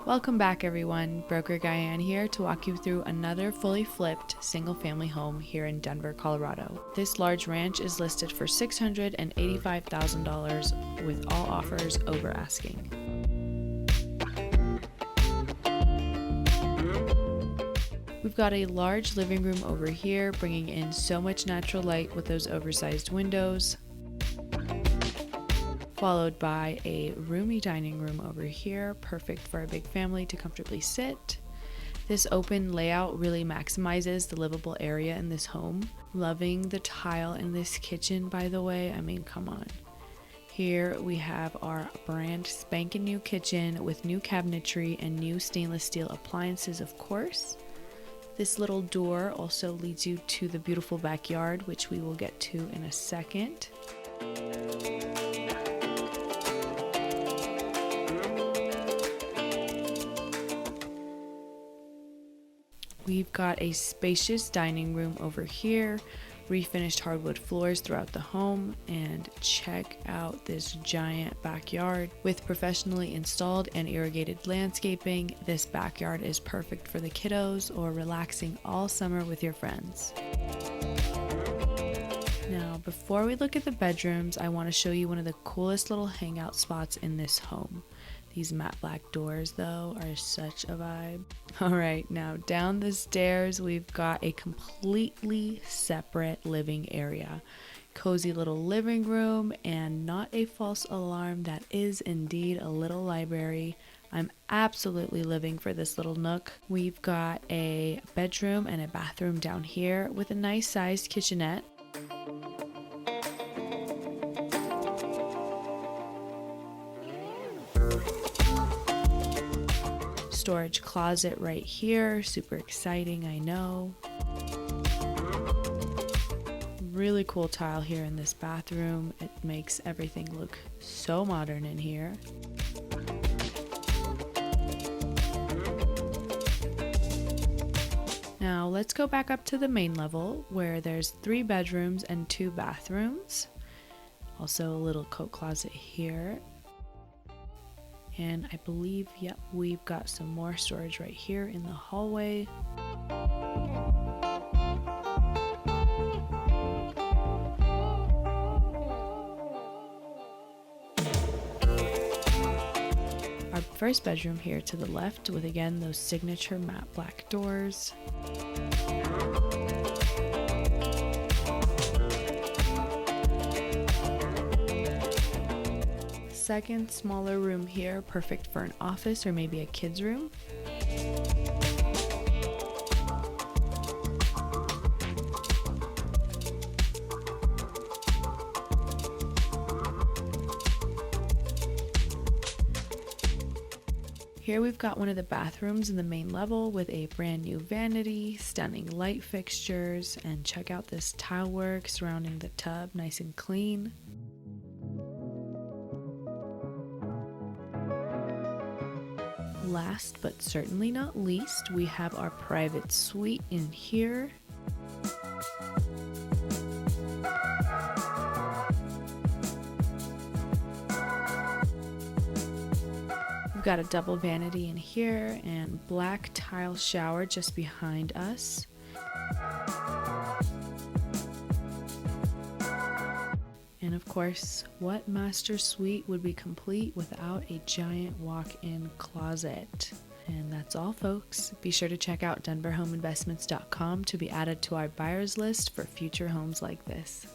Welcome back everyone, Brokergayane here to walk you through another fully flipped single family home here in Denver, Colorado. This large ranch is listed for $685,000 with all offers over asking. We've got a large living room over here, bringing in so much natural light with those oversized windows, followed by a roomy dining room over here, perfect for a big family to comfortably sit. This open layout really maximizes the livable area in this home. Loving the tile in this kitchen, by the way. I mean, come on. Here we have our brand spanking new kitchen with new cabinetry and new stainless steel appliances, of course. This little door also leads you to the beautiful backyard, which we will get to in a second. We've got a spacious dining room over here, refinished hardwood floors throughout the home, and check out this giant backyard. With professionally installed and irrigated landscaping, this backyard is perfect for the kiddos or relaxing all summer with your friends. Now, before we look at the bedrooms, I want to show you one of the coolest little hangout spots in this home. These matte black doors, though, are such a vibe. Alright, now down the stairs, we've got a completely separate living area. Cozy little living room, and not a false alarm, that is indeed a little library. I'm absolutely living for this little nook. We've got a bedroom and a bathroom down here with a nice sized kitchenette. Storage closet right here, super exciting, I know. Really cool tile here in this bathroom. It makes everything look so modern in here. Now let's go back up to the main level where there's 3 bedrooms and 2 bathrooms. Also a little coat closet here. And I believe, yep, we've got some more storage right here in the hallway. Our first bedroom here to the left with, again, those signature matte black doors. Second smaller room here, perfect for an office or maybe a kid's room. Here we've got one of the bathrooms in the main level with a brand new vanity, stunning light fixtures, and check out this tile work surrounding the tub, nice and clean. Last but certainly not least, we have our private suite in here. We've got a double vanity in here and black tile shower just behind us. And of course, what master suite would be complete without a giant walk-in closet? And that's all, folks. Be sure to check out denverhomeinvestments.com to be added to our buyers list for future homes like this.